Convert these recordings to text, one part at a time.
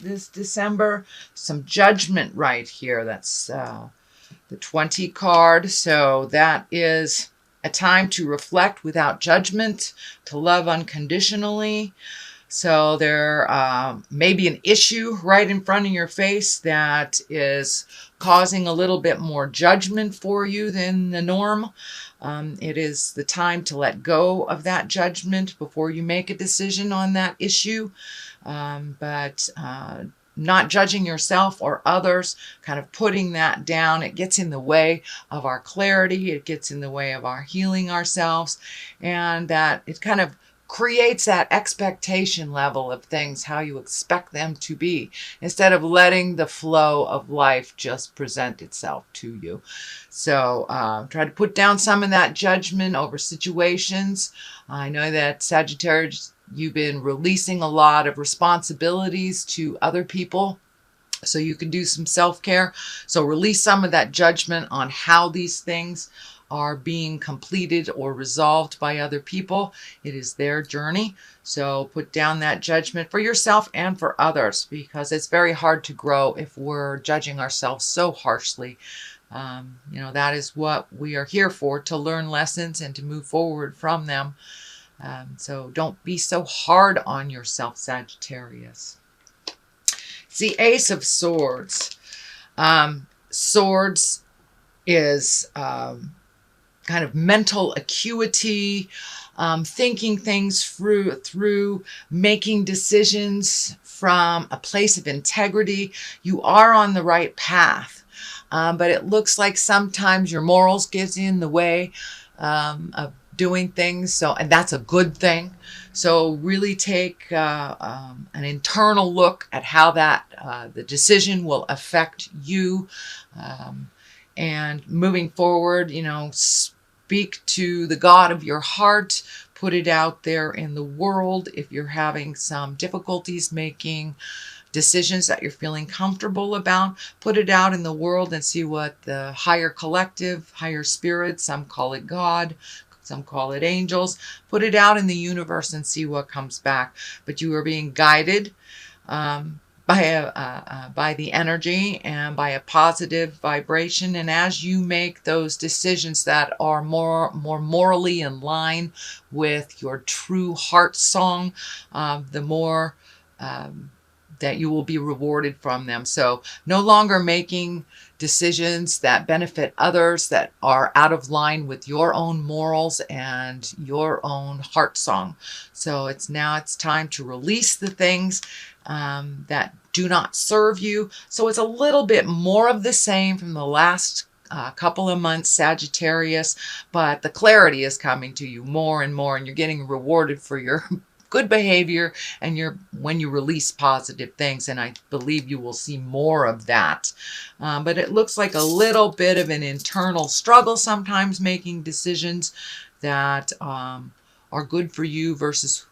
this December. Some judgment right here. That's the 20 card. So that is a time to reflect without judgment, to love unconditionally. So there may be an issue right in front of your face that is causing a little bit more judgment for you than the norm. It is the time to let go of that judgment before you make a decision on that issue. But not judging yourself or others, kind of putting that down, it gets in the way of our clarity. It gets in the way of our healing ourselves, and that it kind of creates that expectation level of things, how you expect them to be, instead of letting the flow of life just present itself to you. So try to put down some of that judgment over situations. I know that Sagittarius, you've been releasing a lot of responsibilities to other people, so you can do some self-care. So release some of that judgment on how these things are being completed or resolved by other people. It is their journey. So put down that judgment for yourself and for others, because it's very hard to grow if we're judging ourselves so harshly. That is what we are here for, to learn lessons and to move forward from them. So don't be so hard on yourself, Sagittarius. It's the Ace of Swords. Swords is kind of mental acuity, thinking things through, making decisions from a place of integrity. You are on the right path, but it looks like sometimes your morals get in the way of doing things. And that's a good thing. So really take an internal look at how that the decision will affect you. And moving forward, speak to the God of your heart, put it out there in the world. If you're having some difficulties making decisions that you're feeling comfortable about, put it out in the world and see what the higher collective, higher spirit, some call it God, some call it angels, put it out in the universe and see what comes back. But you are being guided by the energy and by a positive vibration. And as you make those decisions that are more morally in line with your true heart song, the more that you will be rewarded from them. So no longer making decisions that benefit others, that are out of line with your own morals and your own heart song. So it's time to release the things that do not serve you. So it's a little bit more of the same from the last couple of months, Sagittarius, but the clarity is coming to you more and more, and you're getting rewarded for your good behavior and when you release positive things. And I believe you will see more of that. But it looks like a little bit of an internal struggle sometimes, making decisions that are good for you versus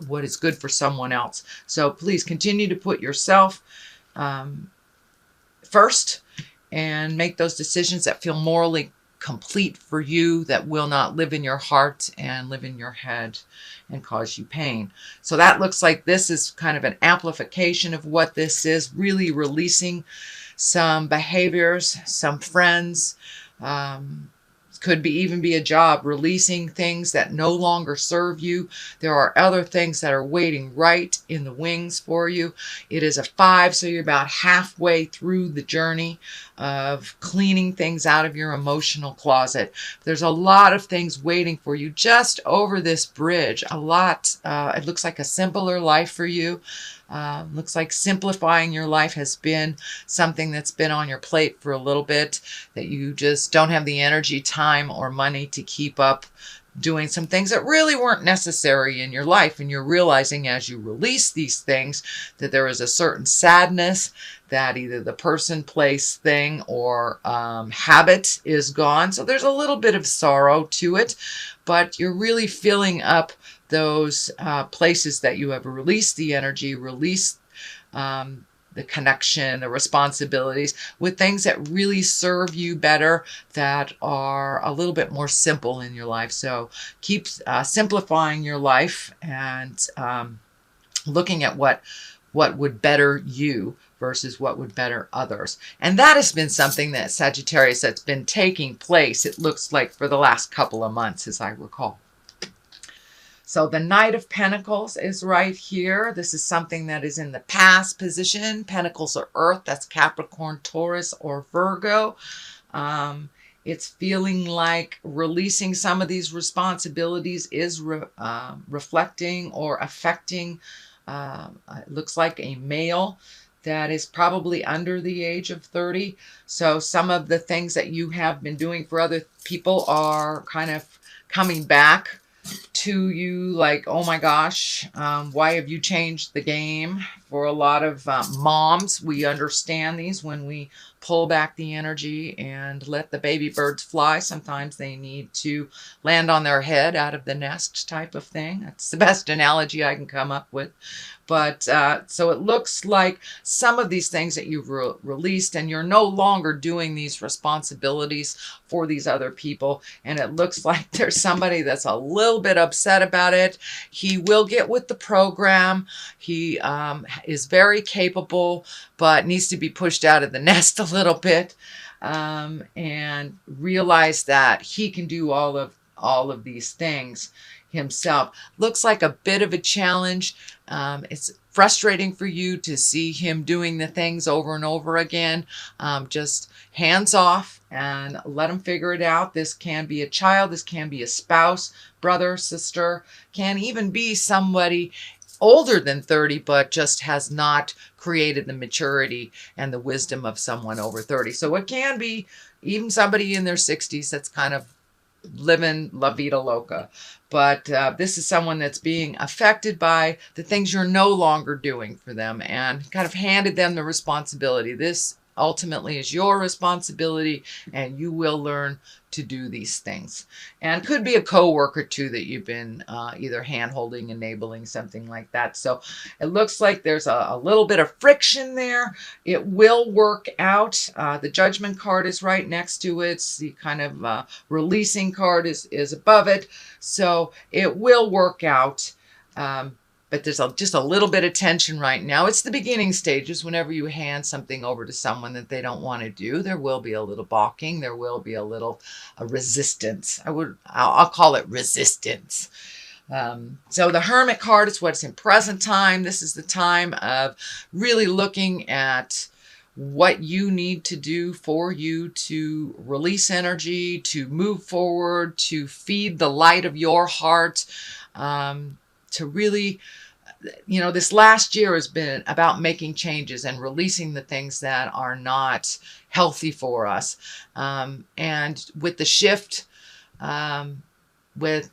what is good for someone else. So please continue to put yourself first and make those decisions that feel morally complete for you, that will not live in your heart and live in your head and cause you pain. So that looks like this is kind of an amplification of what this is, really releasing some behaviors, some friends, could even be a job, releasing things that no longer serve you. There are other things that are waiting right in the wings for you. It is a 5, so you're about halfway through the journey of cleaning things out of your emotional closet. There's a lot of things waiting for you just over this bridge. A lot. It looks like a simpler life for you. Looks like simplifying your life has been something that's been on your plate for a little bit, that you just don't have the energy, time, or money to keep up doing some things that really weren't necessary in your life. And you're realizing as you release these things that there is a certain sadness, that either the person, place, thing, or habit is gone. So there's a little bit of sorrow to it, but you're really filling up those places that you have released the energy, released the connection, the responsibilities, with things that really serve you better, that are a little bit more simple in your life. So keep simplifying your life and looking at what what would better you versus what would better others. And that has been something that Sagittarius that's been taking place, it looks like, for the last couple of months, as I recall. So the Knight of Pentacles is right here. This is something that is in the past position. Pentacles are Earth. That's Capricorn, Taurus, or Virgo. It's feeling like releasing some of these responsibilities is reflecting or affecting, it looks like a male that is probably under the age of 30. So some of the things that you have been doing for other people are kind of coming back to you, like, oh my gosh, why have you changed the game? For a lot of moms, we understand these when we pull back the energy and let the baby birds fly. Sometimes they need to land on their head out of the nest type of thing. That's the best analogy I can come up with. But so it looks like some of these things that you've released, and you're no longer doing these responsibilities for these other people. And it looks like there's somebody that's a little bit upset about it. He will get with the program. He is very capable, but needs to be pushed out of the nest a little bit, and realize that he can do all of these things himself. Looks like a bit of a challenge. It's frustrating for you to see him doing the things over and over again. Just hands off and let him figure it out. This can be a child. This can be a spouse, brother, sister, can even be somebody older than 30, but just has not created the maturity and the wisdom of someone over 30. So it can be even somebody in their 60s that's kind of living la vida loca. But this is someone that's being affected by the things you're no longer doing for them, and kind of handed them the responsibility. This ultimately is your responsibility, and you will learn to do these things. And could be a coworker too that you've been either hand-holding, enabling, something like that. So it looks like there's a little bit of friction there. It will work out. The Judgment card is right next to it. The kind of releasing card is above it. So it will work out. But there's just a little bit of tension right now. It's the beginning stages. Whenever you hand something over to someone that they don't want to do, there will be a little balking. There will be a little resistance. I'll call it resistance. So the Hermit card is what's in present time. This is the time of really looking at what you need to do for you to release energy, to move forward, to feed the light of your heart, to really, this last year has been about making changes and releasing the things that are not healthy for us. And with the shift, with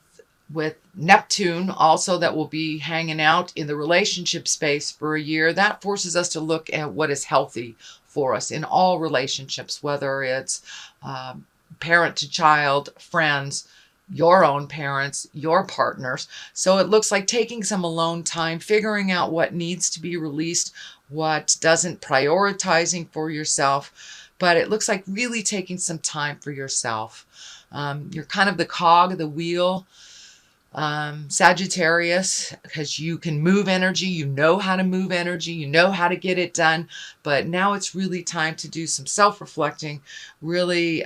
Neptune also, that will be hanging out in the relationship space for a year, that forces us to look at what is healthy for us in all relationships, whether it's parent to child, friends, your own parents, your partners. So it looks like taking some alone time, figuring out what needs to be released, what doesn't, prioritizing for yourself. But it looks like really taking some time for yourself. You're kind of the cog of the wheel, Sagittarius, because you can move energy, you know how to move energy, you know how to get it done. But now it's really time to do some self-reflecting, really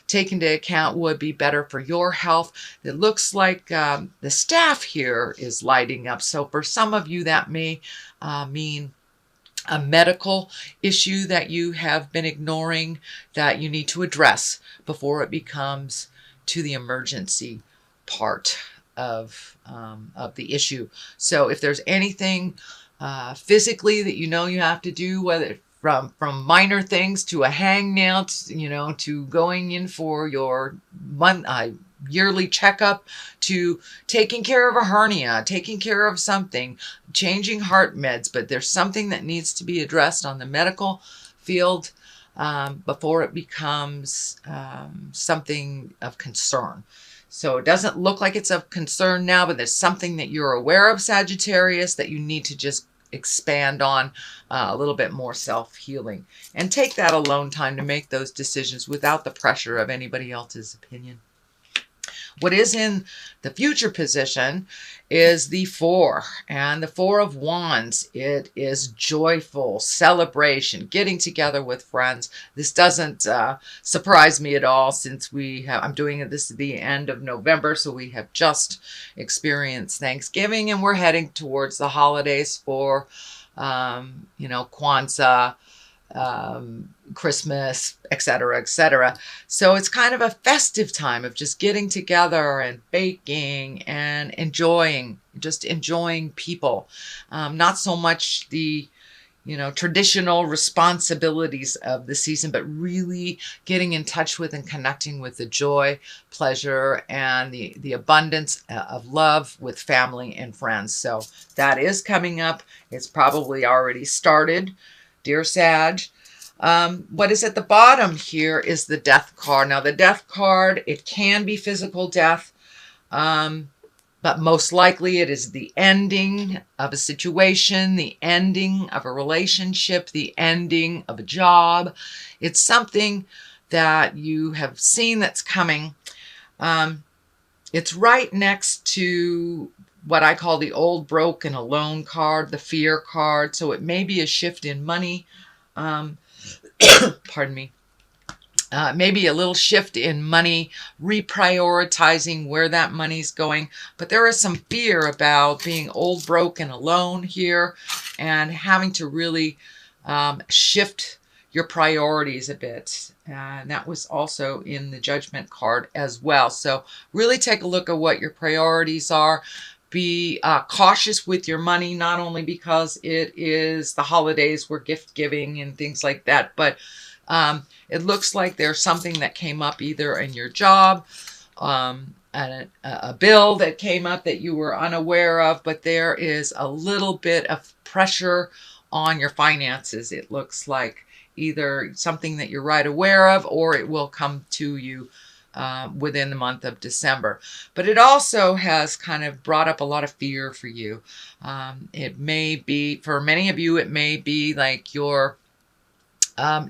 take into account what would be better for your health. It looks like the staff here is lighting up. So for some of you, that may mean a medical issue that you have been ignoring that you need to address before it becomes to the emergency part of the issue. So if there's anything physically that you have to do, whether from minor things to a hangnail, to going in for your yearly checkup, to taking care of a hernia, taking care of something, changing heart meds, but there's something that needs to be addressed on the medical field before it becomes something of concern. So it doesn't look like it's of concern now, but there's something that you're aware of, Sagittarius, that you need to just expand on a little bit more self-healing. And take that alone time to make those decisions without the pressure of anybody else's opinion. What is in the future position is the 4, and the 4 of Wands. It is joyful celebration, getting together with friends. This doesn't surprise me at all, since I'm doing this at the end of November, so we have just experienced Thanksgiving, and we're heading towards the holidays for Kwanzaa, Christmas, etc., etc. So it's kind of a festive time of just getting together and baking and enjoying people. Not so much the traditional responsibilities of the season, but really getting in touch with and connecting with the joy, pleasure, and the abundance of love with family and friends. So that is coming up. It's probably already started, dear Sag. What is at the bottom here is the Death card. Now, the Death card, it can be physical death, but most likely it is the ending of a situation, the ending of a relationship, the ending of a job. It's something that you have seen that's coming. It's right next to what I call the old, broke, and alone card, the Fear card. So it may be a shift in money. Pardon me. Maybe a little shift in money, reprioritizing where that money's going. But there is some fear about being old, broke, and alone here, and having to really shift your priorities a bit. And that was also in the Judgment card as well. So really take a look at what your priorities are. Be cautious with your money, not only because it is the holidays, we're gift giving and things like that, but it looks like there's something that came up either in your job, and a bill that came up that you were unaware of, but there is a little bit of pressure on your finances. It looks like either something that you're right aware of, or it will come to you within the month of December. But it also has kind of brought up a lot of fear for you. It may be, for many of you, it may be like your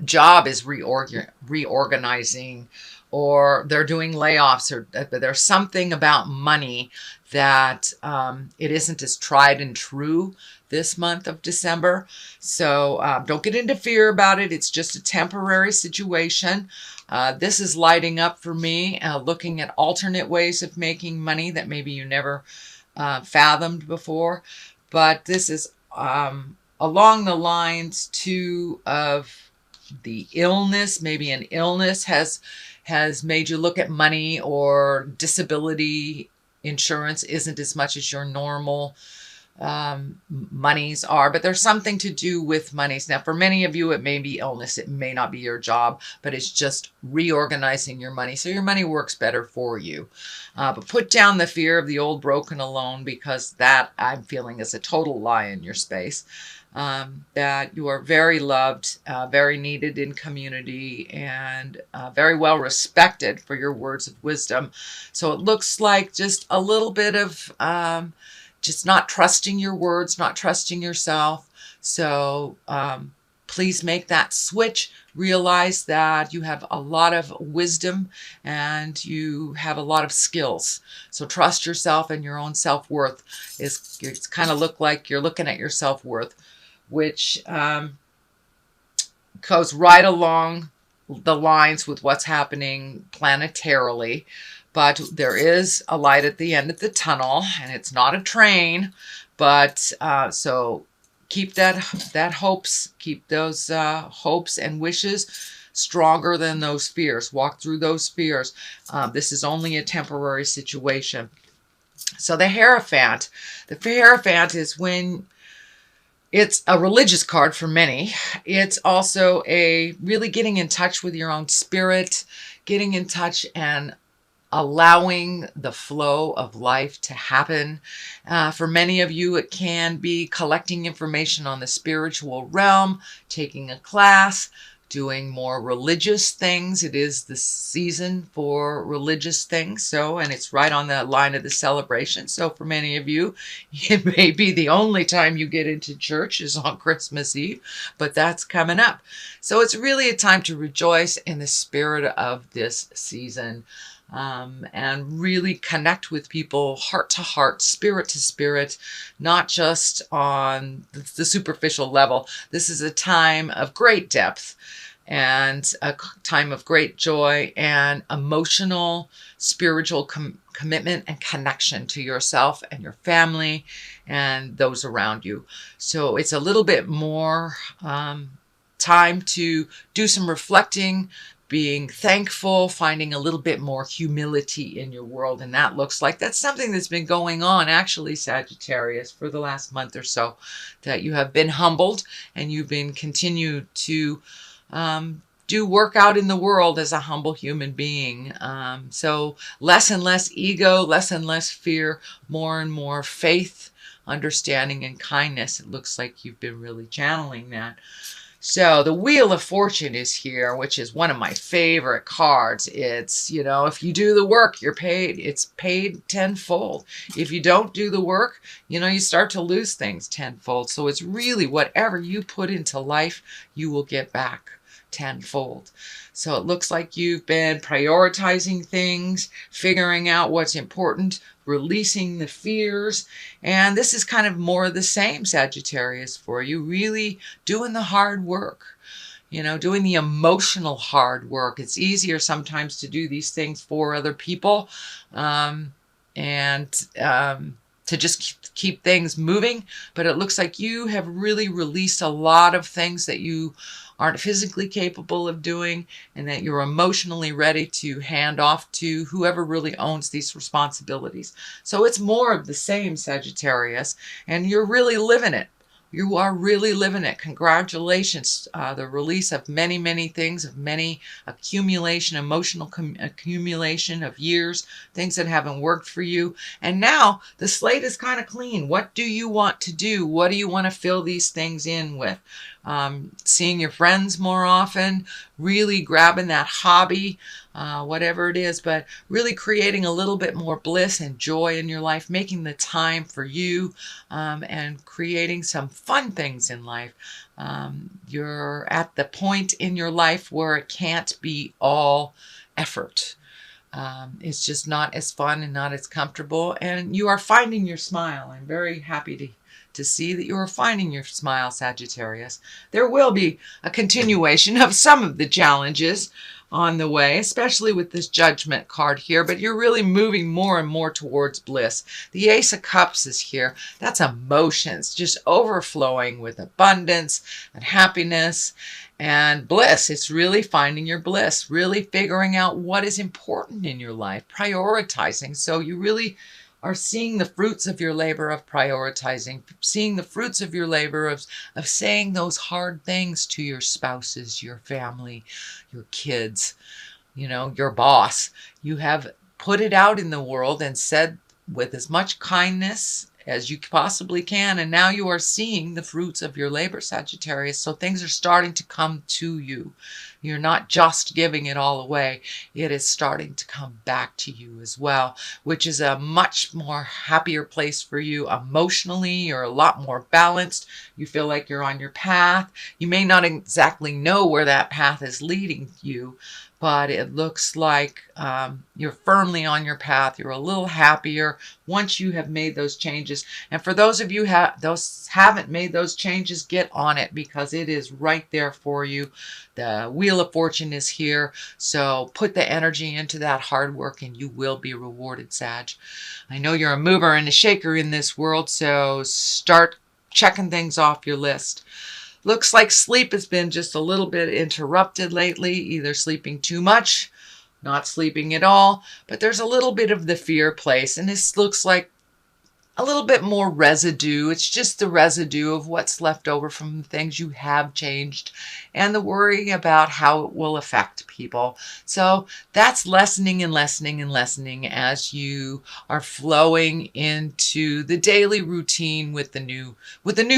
job is reorganizing, or they're doing layoffs, or there's something about money that it isn't as tried and true this month of December. So don't get into fear about it. It's just a temporary situation. This is lighting up for me, looking at alternate ways of making money that maybe you never fathomed before. But this is along the lines too of the illness. Maybe an illness has made you look at money, or disability insurance isn't as much as your normal monies are, but there's something to do with monies. Now, for many of you, it may be illness. It may not be your job, but it's just reorganizing your money so your money works better for you. But put down the fear of the old, broken, alone, because that, I'm feeling, is a total lie in your space. That you are very loved, very needed in community, and very well respected for your words of wisdom. So it looks like just a little bit of just not trusting your words, not trusting yourself. So please make that switch. Realize that you have a lot of wisdom and you have a lot of skills. So trust yourself, and your own self-worth it's kind of look like you're looking at your self-worth, which goes right along the lines with what's happening planetarily. But there is a light at the end of the tunnel, and it's not a train. But so keep that hopes, keep those hopes and wishes stronger than those fears. Walk through those fears. This is only a temporary situation. So the Hierophant. The Hierophant is when it's a religious card for many. It's also a really getting in touch with your own spirit, getting in touch and allowing the flow of life to happen. For many of you, it can be collecting information on the spiritual realm, taking a class, doing more religious things. It is the season for religious things. So, and it's right on the line of the celebration. So for many of you, it may be the only time you get into church is on Christmas Eve, but that's coming up. So it's really a time to rejoice in the spirit of this season. and really connect with people heart to heart, spirit to spirit, not just on the superficial level. This is a time of great depth and a time of great joy and emotional, spiritual commitment and connection to yourself and your family and those around you. So it's a little bit more time to do some reflecting, being thankful, finding a little bit more humility in your world. And that's something that's been going on actually, Sagittarius, for the last month or so, that you have been humbled and you've been continued to do work out in the world as a humble human being. So less and less ego, less and less fear, more and more faith, understanding, and kindness. It looks like you've been really channeling that. So the Wheel of Fortune is here, which is one of my favorite cards. It's, if you do the work, you're paid. It's paid tenfold. If you don't do the work, you start to lose things tenfold. So it's really whatever you put into life, you will get back tenfold. So it looks like you've been prioritizing things, figuring out what's important, releasing the fears. And this is kind of more of the same, Sagittarius, for you, really doing the hard work, doing the emotional hard work. It's easier sometimes to do these things for other people and to just keep things moving. But it looks like you have really released a lot of things that you aren't physically capable of doing, and that you're emotionally ready to hand off to whoever really owns these responsibilities. So it's more of the same, Sagittarius, and you're really living it. You are really living it. Congratulations. The release of many, many things, of many accumulation, emotional accumulation of years, things that haven't worked for you. And now the slate is kind of clean. What do you want to do? What do you want to fill these things in with? Seeing your friends more often, really grabbing that hobby, whatever it is, but really creating a little bit more bliss and joy in your life, making the time for you, and creating some fun things in life. You're at the point in your life where it can't be all effort. It's just not as fun and not as comfortable, and you are finding your smile. I'm very happy to see that you are finding your smile, Sagittarius. There will be a continuation of some of the challenges on the way, especially with this Judgment card here, but you're really moving more and more towards bliss. The Ace of Cups is here. That's emotions, just overflowing with abundance and happiness and bliss. It's really finding your bliss, really figuring out what is important in your life, prioritizing. So you really are seeing the fruits of your labor of prioritizing, seeing the fruits of your labor of saying those hard things to your spouses, your family, your kids, your boss. You have put it out in the world and said with as much kindness as you possibly can, and now you are seeing the fruits of your labor, Sagittarius. So things are starting to come to you. You're not just giving it all away. It is starting to come back to you as well, which is a much more happier place for you emotionally. You're a lot more balanced. You feel like you're on your path. You may not exactly know where that path is leading you, but it looks like you're firmly on your path. You're a little happier once you have made those changes. And for those of you haven't made those changes, get on it, because it is right there for you. The Wheel of Fortune is here. So put the energy into that hard work and you will be rewarded, Sag. I know you're a mover and a shaker in this world, so start checking things off your list. Looks like sleep has been just a little bit interrupted lately, either sleeping too much, not sleeping at all, but there's a little bit of the fear place, and this looks like a little bit more residue. It's just the residue of what's left over from the things you have changed and the worry about how it will affect people. So that's lessening and lessening and lessening as you are flowing into the daily routine with the new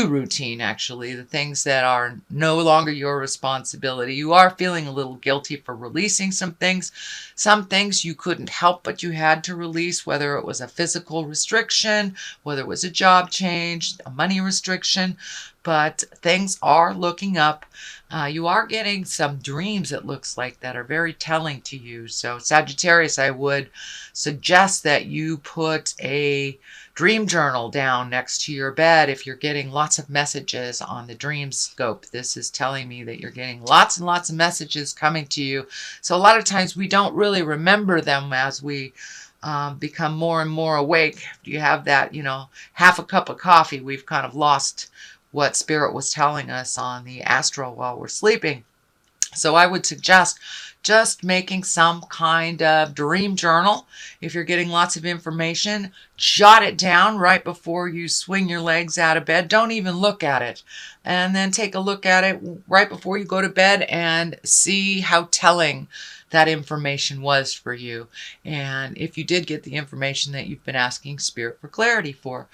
routine, actually, the things that are no longer your responsibility. You are feeling a little guilty for releasing some things. Some things you couldn't help but you had to release, whether it was a physical restriction, whether it was a job change, a money restriction, but things are looking up. You are getting some dreams, it looks like, that are very telling to you. So Sagittarius, I would suggest that you put a dream journal down next to your bed if you're getting lots of messages on the dream scope. This is telling me that you're getting lots and lots of messages coming to you. So a lot of times we don't really remember them as we become more and more awake. You have that, half a cup of coffee, we've kind of lost what Spirit was telling us on the astral while we're sleeping. So I would suggest just making some kind of dream journal. If you're getting lots of information, jot it down right before you swing your legs out of bed. Don't even look at it. And then take a look at it right before you go to bed and see how telling that information was for you. And if you did get the information that you've been asking Spirit for clarity for.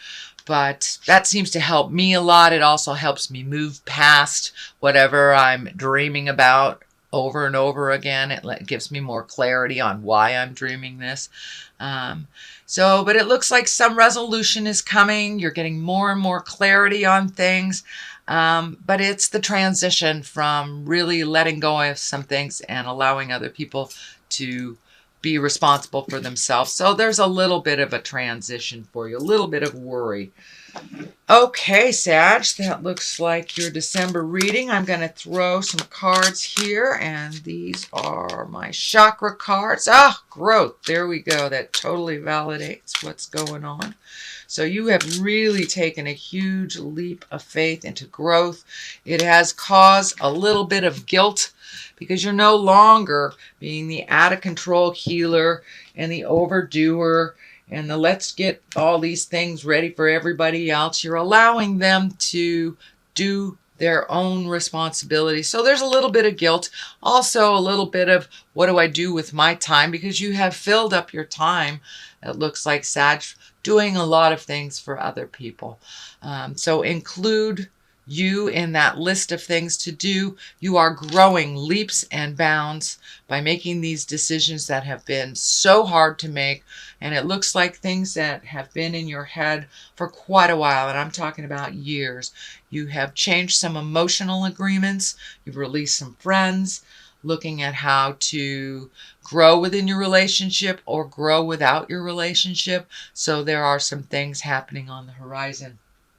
But that seems to help me a lot. It also helps me move past whatever I'm dreaming about over and over again. It gives me more clarity on why I'm dreaming this. But it looks like some resolution is coming. You're getting more and more clarity on things. But it's the transition from really letting go of some things and allowing other people to be responsible for themselves. So there's a little bit of a transition for you, a little bit of worry. Okay, Sag, that looks like your December reading. I'm going to throw some cards here, and these are my chakra cards. Growth. There we go. That totally validates what's going on. So you have really taken a huge leap of faith into growth. It has caused a little bit of guilt because you're no longer being the out-of-control healer and the overdoer and the let's get all these things ready for everybody else. You're allowing them to do their own responsibility. So there's a little bit of guilt. Also a little bit of what do I do with my time? Because you have filled up your time, it looks like, Sag, doing a lot of things for other people. So include you in that list of things to do. You are growing leaps and bounds by making these decisions that have been so hard to make. And it looks like things that have been in your head for quite a while, and I'm talking about years. You have changed some emotional agreements. You've released some friends, looking at how to grow within your relationship or grow without your relationship. So there are some things happening on the horizon.